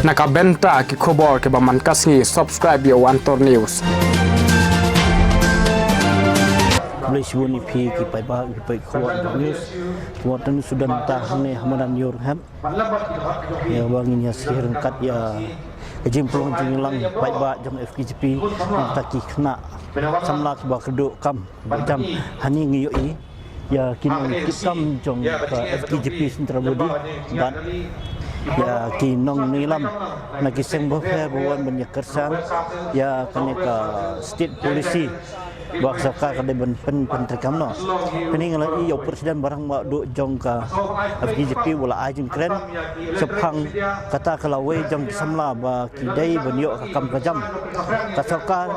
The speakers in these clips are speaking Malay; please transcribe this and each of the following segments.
Nakabenta ki khobor ke baman kasngi subscribe yo Antor News. Malaysia ni pi ki pai ba ki pai khawat news kuatan sudah tahan ni hamadan yor ham ya wangin ya sihir kat ya ejim pelong jinglang pai ba jam FKGP taki kena samla ki ba keduk kam jam hani ngiyoi ya kin kitam jong FKGP sentra bodi dan ya kinong nilam nakiseng bofer buan banyak kersan ya kaneka state policy baksa ka kada pen terkam no pening la iyo presiden barang ma do jong ka FGP wala ajin kren sepang kata kalawe jong samla ba kidai banyo ka kam kajam kasokar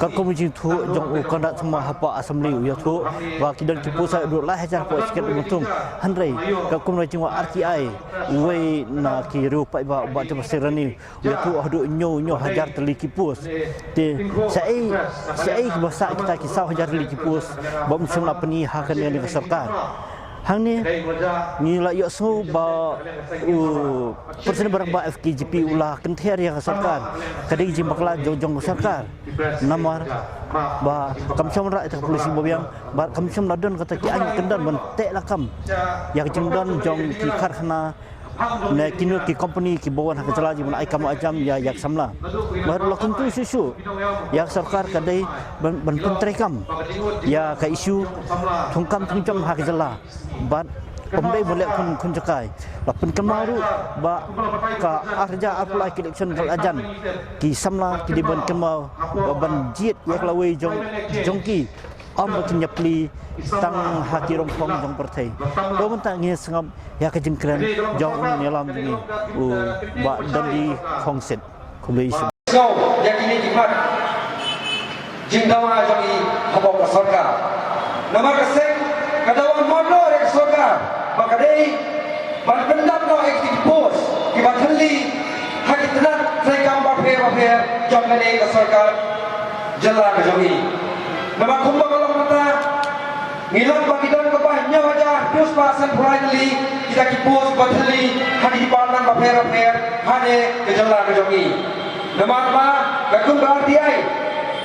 ka komisi thu jong u kandat semua hapa assembly ya thu wa kidan ki pusat do lah hajar po sikit mutum handrai ka komisi wa RTI we na ki rupai ba ba serani ya thu adu nyo hajar teliki pus te sai bahasa kita kisah hajar teliki pus ba muslim la peni hakan yang disertar hang ni ngila yo so ba presiden barang ba FKGP ulah kenther yang sarkar kadai jim bakla jong sarkar namar ba kamsam ra eta polisi bobiang ba kamsam ladon kata ki an kendan mentek lakam yang jengdan jong ki karkhana na kinu ki company ki bawan hak jalaji mun ai kamu ajam ya yak samla bar lokun tu susu ya sarkar kadai ban pentrekam ya ka isu thungkam thungcam hak jala bat pemdai boleh kun cekai lapun kemaru ba ka arja apply election ajan ki samla ki diban kemau ban jit yak lawe jongki am nyapli tang hati rompong jong pertai do mentang ngi sengam ya ka jengkran jong nyelam ni ba dandi khongset komisi so yakini kimat jingdawa jong i habok sarkar nama kesek kadawan modlo rek sarkar maka dei ban pendam no aktif pos ki bathali hakitna sai kam ba phe jong ne ka sarkar jalla ka jongi nama kumba kalau mata ngilang bagidan ke bahnya wajah terus pasan pulai kita ki pos bathali hadi di panan ba phe hane ke jalla ka jongi nama ma kakun RTI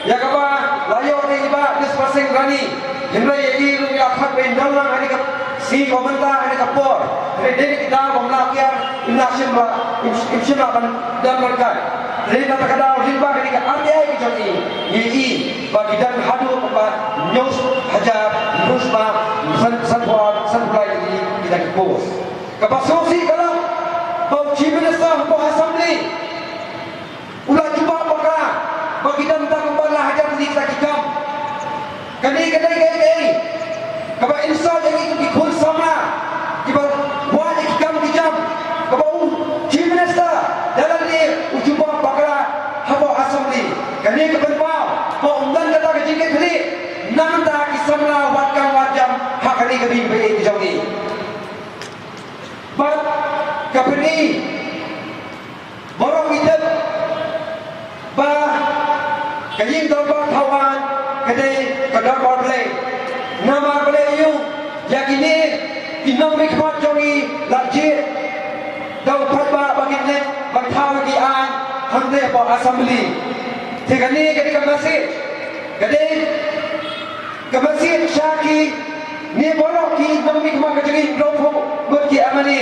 ya kaba layo ni ba terus paseng rani jemla yegi lu ya khat be dalang hari ka si komenta hari ka por hari deni kita bomla kiar inasim ba imshima ban dalang kan hari na takada rimba hari ka RTI ki joni yegi bagi dan hadu ba news hajar terus ba san pulai kita ki pos kapasosi kalau bau chief minister po assembly ulah jumpa pakra bagi dan tak kembali hajar di kita kikam kadai kaba insa yang itu dikul sama kiba buat kikam dijam kaba chief minister dalam ni ujuba pakra habo assembly kadai kebenpau po ungdan kata kejingke kali nam ta kisamla watkan wajam hakani kabi be dijongi bat kapeni borong hidup ba kaying doba kawan kadai kadar boleh nama boleh you yakini inam mikmat jongi lajit dau patba bagine bantau di an hamde ba assembly tegani kadai kemasjid syaki ni borok ki inam mikmat jongi lopo berki amani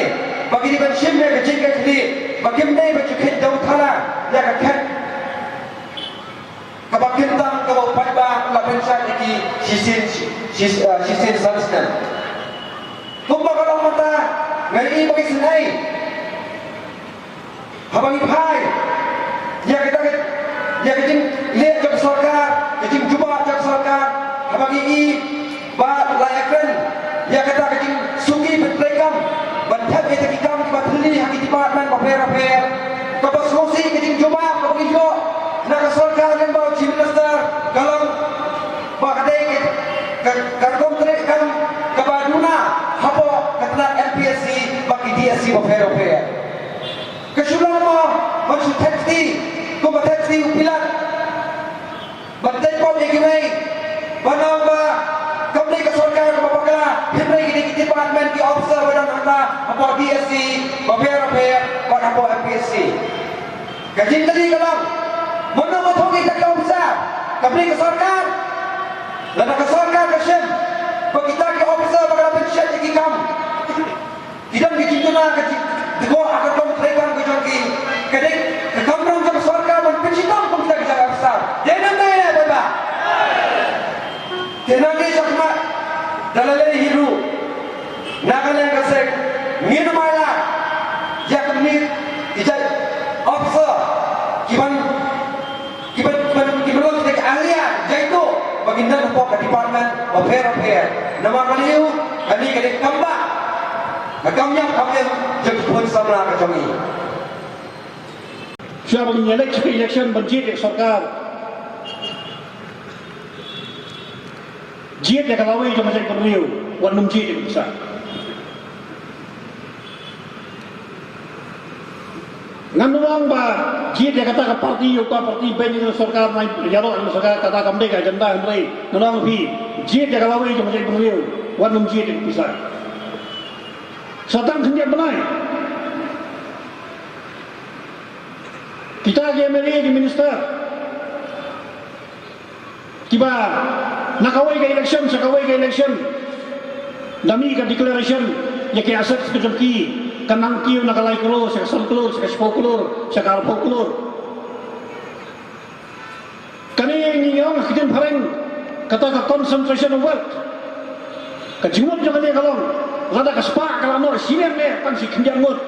bagi di benshimne kejingka kini bagimne bajukhet dau thala ya ka kabakintang kau patba la pensa iki sisin sansnan kumba kalau mata ngai bagi senai habangi pai ya kejing lihat jam sarkar kejing jubah jam sarkar habangi i ba layakkan ya kata kejing suki betrekam bantat kita kikam batli haki department paper kabaslosi kejing jubah kabagi jo nak sarkar dan bawa chief minister kalau bakadai kan kan kabaduna hapo katla MPSC baki DSC paper kesulang mo maksud taxi upilat bantai pom ikimai banang ba kamni ka sarkar babakala himrai ki department ki officer badan anda hapo DSC paper kapo MPSC. Kajin tadi kalau mana motogi tak kau besar, kabri ke sarkar, dan ke sarkar kesim, kita ke officer bagala pensiun lagi kam. Tidak begitu nak dego akan kau terlepas ke jangki, kadang ke kamrong ke sarkar dan pensiun pun kita ke besar. Jangan mana bapak. Jangan ni sakma dalam hidup. Nagaland kasek minum air, ya kami ijat officer kiban lo kita ahlian jaitu baginda lupa ke department affair nama kaliu kami kali kambak kami jemput samla ke kami siapa yang election budget sarkar jit ya kalau ini cuma saya perlu wanum jit yang besar. Nganuang ba jit ya kata ke parti bank itu sarkar naik jaro sarkar kata kami ke agenda kami nganuang pi jit ya kalau ini cuma saya perlu wanum jit yang besar. Sedang sendiri benar. Kita lagi MLA di minister. Tiba nakaway ka election dami ka declaration ya kaya asat sa kajamki kanang kiyo nakalay kulo sa kasal-kulor sa kaspo-kulor sa karpo-kulor kani ngiyong kitin pareng kata ka concentration of work kajimot yung kani kalong lada kaspa kalanor sinir me pang si kindian ngot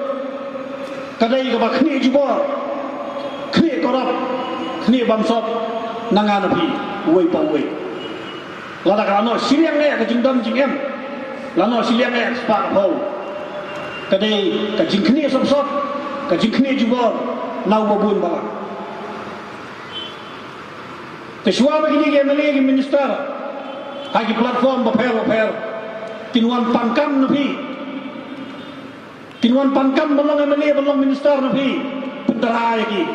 kadai ka ba kni jibor kni korap kni bamsot nanganapi uway pa uway lada kalano siliang ne ka jingdam jingem lano siliang ne spa ho kadai ka jingkni sop ka jingkni jubor nau babun bala teswa begini ke mali ke minister hagi platform baper tinuan pangkam nabi tinuan pangkam belong mali belong minister nabi pentara lagi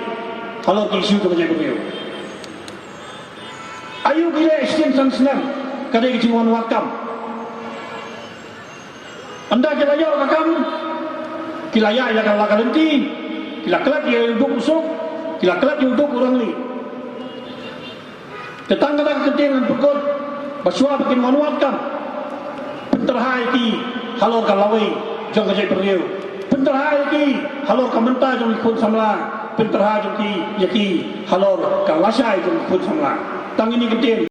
kalau isu ke macam beliau ayu gila extension senang kadai kejimuan wakam anda kilayo kakam kilaya ya kalau kalenti kila kelat ya uduk usuk kila kelat ya uduk orang li tetangga tak ketinggalan berkot basua bikin wakam penterhai ki halor kalawai jong kajai perliu penterhai ki halor kamenta jong ikut samla penterhai jong ki yaki halor kalasai jong ikut samla tang ini keting